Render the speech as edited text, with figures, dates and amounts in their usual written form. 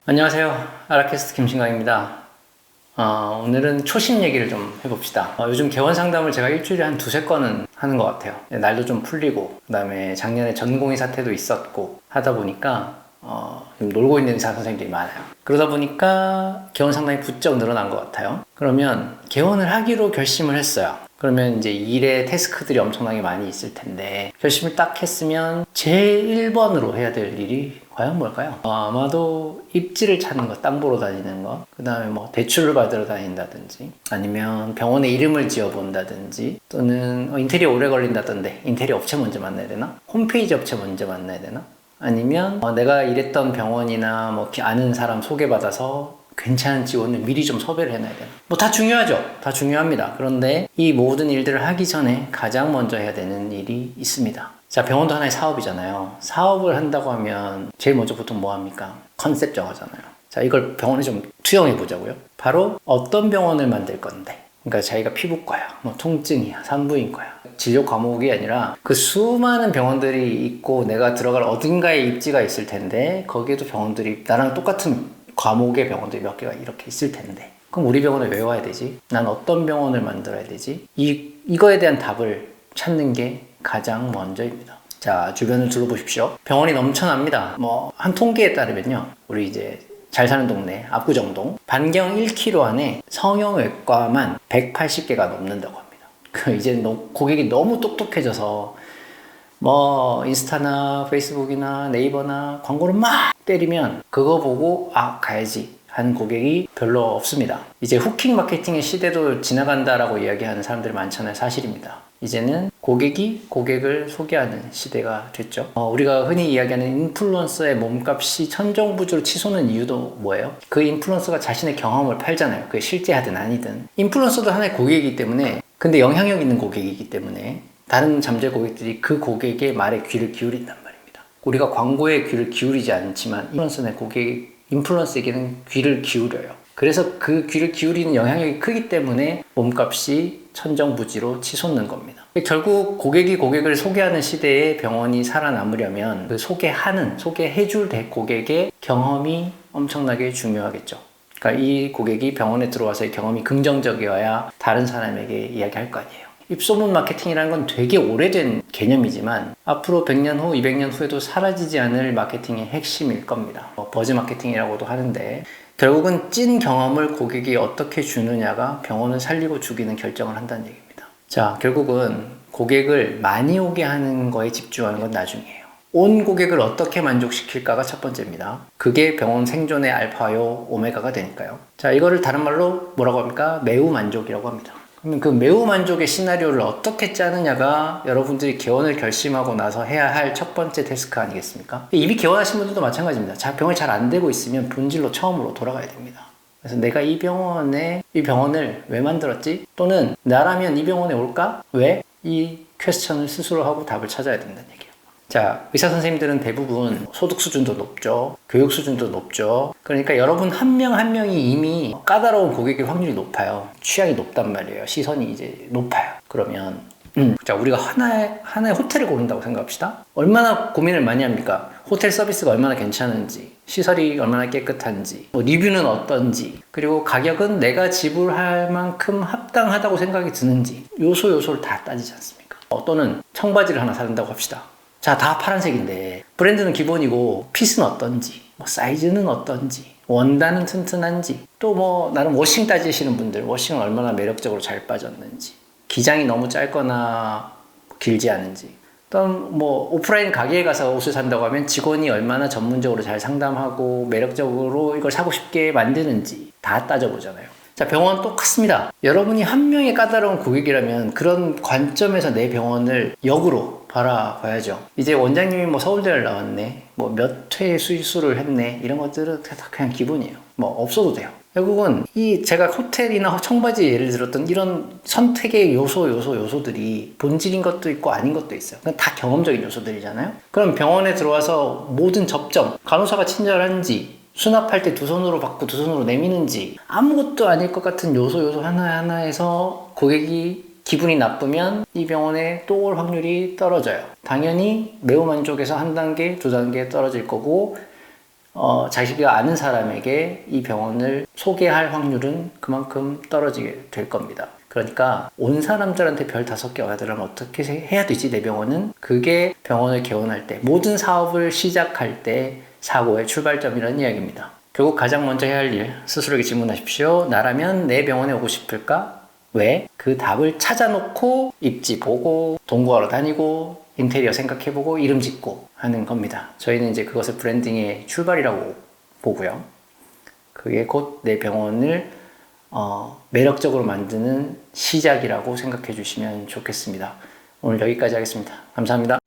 안녕하세요. 아라캐스트 김신광입니다. 오늘은 초심 얘기를 좀 해봅시다. 요즘 개원 상담을 제가 일주일에 한 두세 건은 하는 것 같아요. 날도 좀 풀리고, 그 다음에 작년에 전공의 사태도 있었고 하다 보니까 좀 놀고 있는 의사 선생님들이 많아요. 그러다 보니까 개원 상담이 부쩍 늘어난 것 같아요. 그러면 개원을 하기로 결심을 했어요. 그러면 이제 일에 태스크들이 엄청나게 많이 있을 텐데, 결심을 딱 했으면 제일 1번으로 해야 될 일이 과연 뭘까요? 아마도 입지를 찾는 거, 땅 보러 다니는 거, 그 다음에 뭐 대출을 받으러 다닌다든지, 아니면 병원에 이름을 지어 본다든지, 또는 인테리어 오래 걸린다던데 인테리어 업체 먼저 만나야 되나? 홈페이지 업체 먼저 만나야 되나? 아니면 내가 일했던 병원이나 뭐 아는 사람 소개받아서 괜찮은 지원을 미리 좀 섭외를 해놔야 되나? 뭐 다 중요하죠. 다 중요합니다. 그런데 이 모든 일들을 하기 전에 가장 먼저 해야 되는 일이 있습니다. 자, 병원도 하나의 사업이잖아요. 사업을 한다고 하면 제일 먼저 보통 뭐 합니까? 컨셉 정하잖아요. 자, 이걸 병원에 좀 투영해 보자고요. 바로 어떤 병원을 만들 건데, 그러니까 자기가 피부과야, 뭐 통증이야, 산부인과야, 진료 과목이 아니라 그 수많은 병원들이 있고 내가 들어갈 어딘가에 입지가 있을 텐데, 거기에도 병원들이 나랑 똑같은 과목의 병원들이 몇 개가 이렇게 있을 텐데, 그럼 우리 병원을 왜 와야 되지? 난 어떤 병원을 만들어야 되지? 이거에 대한 답을 찾는 게 가장 먼저입니다. 자, 주변을 둘러보십시오. 병원이 넘쳐납니다. 한 통계에 따르면요, 우리 이제 잘 사는 동네 압구정동 반경 1km 안에 성형외과만 180개가 넘는다고 합니다. 이제 고객이 너무 똑똑해져서 인스타나 페이스북이나 네이버나 광고를 막 때리면 그거 보고 가야지 하는 고객이 별로 없습니다. 이제 후킹 마케팅의 시대도 지나간다라고 이야기하는 사람들이 많잖아요. 사실입니다. 이제는 고객이 고객을 소개하는 시대가 됐죠. 우리가 흔히 이야기하는 인플루언서의 몸값이 천정부지로 치솟는 이유도 뭐예요? 그 인플루언서가 자신의 경험을 팔잖아요. 그게 실제 하든 아니든. 인플루언서도 하나의 고객이기 때문에, 근데 영향력 있는 고객이기 때문에 다른 잠재 고객들이 그 고객의 말에 귀를 기울인단 말입니다. 우리가 광고에 귀를 기울이지 않지만 인플루언서에게는 귀를 기울여요. 그래서 그 귀를 기울이는 영향력이 크기 때문에 몸값이 천정부지로 치솟는 겁니다. 결국 고객이 고객을 소개하는 시대에 병원이 살아남으려면 그 소개해줄 고객의 경험이 엄청나게 중요하겠죠. 그러니까 이 고객이 병원에 들어와서의 경험이 긍정적이어야 다른 사람에게 이야기할 거 아니에요. 입소문 마케팅이라는 건 되게 오래된 개념이지만 앞으로 100년 후, 200년 후에도 사라지지 않을 마케팅의 핵심일 겁니다. 버즈 마케팅이라고도 하는데, 결국은 찐 경험을 고객이 어떻게 주느냐가 병원을 살리고 죽이는 결정을 한다는 얘기입니다. 자, 결국은 고객을 많이 오게 하는 거에 집중하는 건 나중이에요. 온 고객을 어떻게 만족시킬까가 첫 번째입니다. 그게 병원 생존의 알파요 오메가가 되니까요. 자, 이거를 다른 말로 뭐라고 합니까? 매우 만족이라고 합니다. 그러면 그 매우 만족의 시나리오를 어떻게 짜느냐가 여러분들이 개원을 결심하고 나서 해야 할 첫 번째 태스크 아니겠습니까? 이미 개원하신 분들도 마찬가지입니다. 자, 병이 잘 안 되고 있으면 본질로 처음으로 돌아가야 됩니다. 그래서 내가 이 병원을 왜 만들었지? 또는 나라면 이 병원에 올까? 왜? 이 퀘스천을 스스로 하고 답을 찾아야 된다는 얘기예요. 자, 의사 선생님들은 대부분 소득 수준도 높죠. 교육 수준도 높죠. 그러니까 여러분 한 명 한 명이 이미 까다로운 고객일 확률이 높아요. 취향이 높단 말이에요. 시선이 이제 높아요. 그러면 자, 우리가 하나의 호텔을 고른다고 생각합시다. 얼마나 고민을 많이 합니까? 호텔 서비스가 얼마나 괜찮은지, 시설이 얼마나 깨끗한지, 리뷰는 어떤지, 그리고 가격은 내가 지불할 만큼 합당하다고 생각이 드는지, 요소를 다 따지지 않습니까? 또는 청바지를 하나 사는다고 합시다. 자, 다 파란색인데 브랜드는 기본이고 핏은 어떤지, 사이즈는 어떤지, 원단은 튼튼한지, 또 나름 워싱 따지시는 분들, 워싱은 얼마나 매력적으로 잘 빠졌는지, 기장이 너무 짧거나 길지 않은지, 또 오프라인 가게에 가서 옷을 산다고 하면 직원이 얼마나 전문적으로 잘 상담하고 매력적으로 이걸 사고 싶게 만드는지 다 따져보잖아요. 자, 병원 똑같습니다. 여러분이 한 명의 까다로운 고객이라면 그런 관점에서 내 병원을 역으로 바라봐야죠. 이제 원장님이 서울대를 나왔네, 몇 회 수술을 했네, 이런 것들은 다 그냥 기본이에요. 없어도 돼요. 결국은 이 제가 호텔이나 청바지 예를 들었던 이런 선택의 요소들이 본질인 것도 있고 아닌 것도 있어요. 그건 다 경험적인 요소들이잖아요. 그럼 병원에 들어와서 모든 접점, 간호사가 친절한지, 수납할 때 두 손으로 받고 두 손으로 내미는지 아무것도 아닐 것 같은 요소 하나하나에서 고객이 기분이 나쁘면 이 병원에 또 올 확률이 떨어져요. 당연히 매우 만족해서 한 단계, 두 단계 떨어질 거고 자기가 아는 사람에게 이 병원을 소개할 확률은 그만큼 떨어지게 될 겁니다. 그러니까 온 사람들한테 별 5개 와야 되려면 어떻게 해야 되지 내 병원은? 그게 병원을 개원할 때 모든 사업을 시작할 때 사고의 출발점이라는 이야기입니다. 결국 가장 먼저 해야 할 일 스스로에게 질문하십시오. 나라면 내 병원에 오고 싶을까? 왜? 그 답을 찾아놓고 입지 보고 동거하러 다니고 인테리어 생각해보고 이름 짓고 하는 겁니다. 저희는 이제 그것을 브랜딩의 출발이라고 보고요. 그게 곧 내 병원을 매력적으로 만드는 시작이라고 생각해 주시면 좋겠습니다. 오늘 여기까지 하겠습니다. 감사합니다.